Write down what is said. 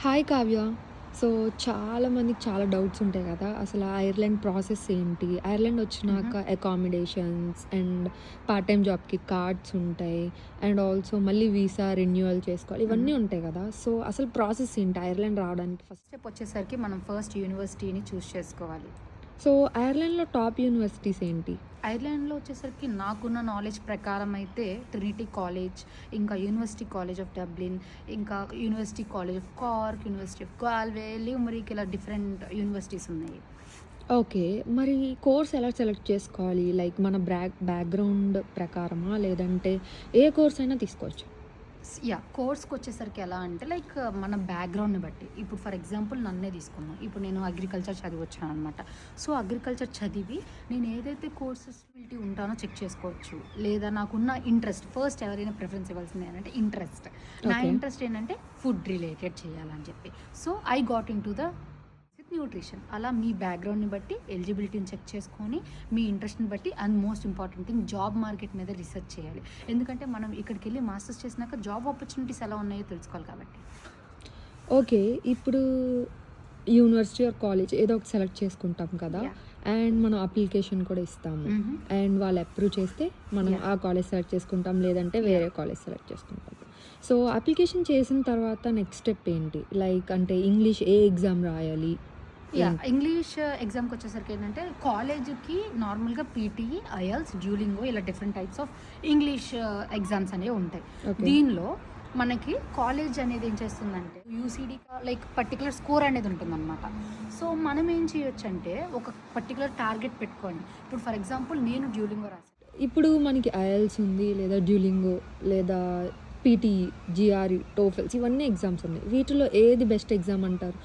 Hi Kavya. So, చాలా మందికి చాలా డౌట్స్ ఉంటాయి కదా! అసలు ఐర్లాండ్ ప్రాసెస్ ఏంటి? ఐర్లాండ్ హుహు. వచ్చినాక అకామిడేషన్స్ అండ్ పార్ట్ టైమ్ జాబ్‌కి కార్డ్స్ ఉంటాయి. అండ్ ఆల్సో మళ్ళీ వీసా రెన్యువల్ చేసుకోవాలి. హుహు. ఇవన్నీ ఉంటాయి కదా! సో, అసలు ప్రాసెస్ ఏంటి ఐర్లాండ్ రావడానికి ఫస్ట్? స్టెప్ వచ్చేసరికి మనం ఫస్ట్ యూనివర్సిటీని చూజ్ చేసుకోవాలి. సో, ఐర్లాండ్‌లో టాప్ యూనివర్సిటీస్ ఏంటి? ఐర్లాండ్‌లో వచ్చేసరికి నాకున్న నాలెడ్జ్ ప్రకారం అయితే ట్రినిటీ కాలేజ్, ఇంకా యూనివర్సిటీ కాలేజ్ ఆఫ్ డబ్లిన్, ఇంకా university college of Cork, university of Galway, Limerick ఇలా డిఫరెంట్ యూనివర్సిటీస్ ఉన్నాయి. ఓకే. మరి కోర్స్ ఎలా సెలెక్ట్ చేసుకోవాలి? లైక్ మన బ్యాక్‌గ్రౌండ్ ప్రకారమా? లేదంటే ఏ కోర్స్ అయినా తీసుకోవచ్చా? కోర్స్‌కొచ్చేసరికి ఎలా అంటే లైక్ మన బ్యాక్‌గ్రౌండ్‌ని బట్టి. ఇప్పుడు ఫర్ ఎగ్జాంపుల్ నన్నే తీసుకుందాం. ఇప్పుడు నేను అగ్రికల్చర్ చదివొచ్చాననమాట. సో, అగ్రికల్చర్ చదివి నేను ఏదైతే కోర్సెసిబిలిటీ ఉంటానో చెక్ చేసుకోవచ్చు. లేదా నాకున్న ఇంట్రెస్ట్ ఫస్ట్ ఎవరైనా ప్రిఫరెన్స్ ఇవ్వాల్సింది ఏంటంటే ఇంట్రెస్ట్. నా ఓకే. ఇంట్రెస్ట్ ఏంటంటే ఫుడ్ రిలేటెడ్ చేయాలని చెప్పి. So, I got into the nutrition. అలా మీ బ్యాక్‌గ్రౌండ్‌ని బట్టి ఎలిజిబిలిటీని చెక్ చేసుకొని, మీ ఇంట్రెస్ట్‌ని బట్టి and most important thing job market మీద రిసర్చ్ చేయాలి. ఎందుకంటే మనం ఇక్కడికెళ్ళి మాస్టర్స్ చేసినాక జాబ్ ఆపర్చునిటీస్ ఎలా ఉన్నాయో తెలుసుకోవాలి కాబట్టి. ఓకే. ఇప్పుడు యూనివర్సిటీ ఆర్ కాలేజ్ ఏదో ఒకటి సెలెక్ట్ చేసుకుంటాం కదా! యాహ్! అండ్ మనం అప్లికేషన్ కూడా ఇస్తాము. హుహు. అండ్ వాళ్ళు అప్రూవ్ చేస్తే మనం యాహ్! ఆ కాలేజ్ సెలెక్ట్ చేసుకుంటాం. లేదంటే యాహ్! వేరే కాలేజ్ సెలెక్ట్ చేసుకుంటాం. సో, అప్లికేషన్ చేసిన తర్వాత నెక్స్ట్ స్టెప్ ఏంటి? లైక్ అంటే ఇంగ్లీష్ ఏ ఎగ్జామ్ రాయాలి? ఏంటి? ఇంగ్లీష్ ఎగ్జామ్‌కొచ్చేసరికి ఏంటంటే కాలేజ్‌కి నార్మల్‌గా పీటీఈ, ఐఎల్టీఎస్, డ్యూలింగో ఇలా different types of English exams అనేవి ఉంటాయి. ఓకే. దీనిలో మనకి కాలేజ్ అనేది ఏం చేస్తుందంటే యూసీడీ లైక్ పర్టిక్యులర్ స్కోర్ అనేది ఉంటుందన్నమాట. సో, మనం ఏం చేయొచ్చంటే ఒక పర్టిక్యులర్ టార్గెట్ పెట్టుకొని ఇప్పుడు ఫర్ ఎగ్జాంపుల్ నేను డ్యూలింగో రాసాను. ఇప్పుడు మనకి ఐఎల్టీఎస్ ఉంది, లేదా డ్యూలింగో, లేదా పీటీఈ, జీఆర్ఈ, టోఫెల్స్ ఇవన్నీ ఎగ్జామ్స్ ఉన్నాయి. వీటిలో ఏది బెస్ట్ ఎగ్జామ్ అంటారు?